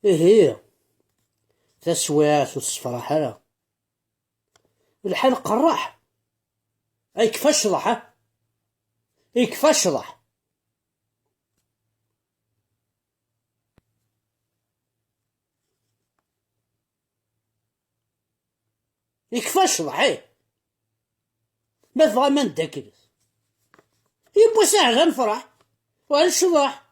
إيه تسويات وتصفرح على الحال قراح. أي كيفاش شرح؟ أي كيفاش شرح؟ أي كيفاش شرح؟ ما تبغى ما نداكرس يبوا ساهل غنفرح وغنشرح.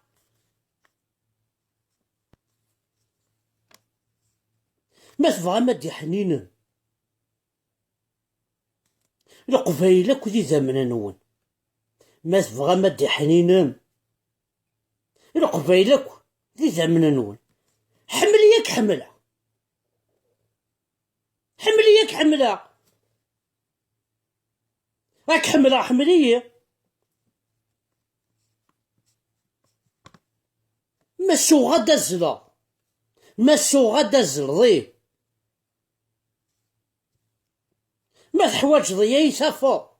ما تبغى ما دي حنين القبايلة كودي زمن نون. ما تبغى ما دي حنين القبايلة دي زمن نون. حمل حملها، حمل حملها، راك حملها حملية. مسو غدا الزلا، مسو غدا الزلظي. ما تحواج ضياي صافا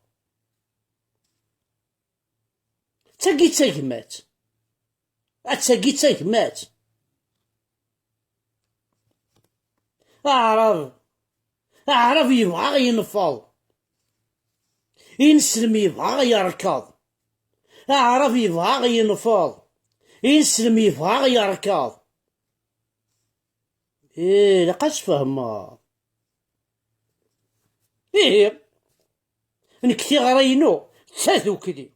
تاقي تاقمات، اتاقي تاقمات. أعرف يبغى ينفض، ينسلم يبغى يركض. أعرف يبغى ينفض، ينسلم يبغى يركض. إيه لقاش فهمها. إيه نكتي غرينو تاثو كدي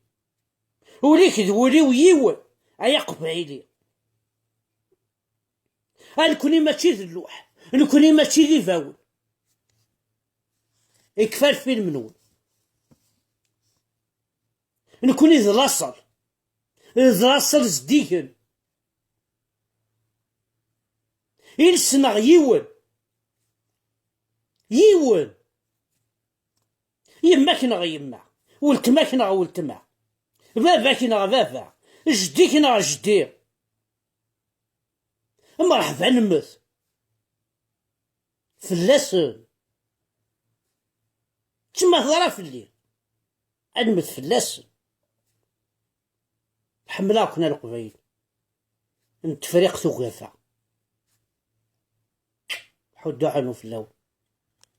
وليك ذولي ويون أيا قبايلي. نكوني ماشي ذي اللوح، نكوني ماشي ذي فاول. يكفى الفيلم نول نكوني ذي لاصل، ذي لاصل زديكن ينسمع يون يون. يماك نغ يما، ولتماك نغ ولتما، باباك نغ بابا، جديك نغ جدي. مرحبا نمت فلاسن تما ضرا في الليل نمت فلاسن. حملاكنا القبيل نتفريق ثقافة حدا عنو في اللون.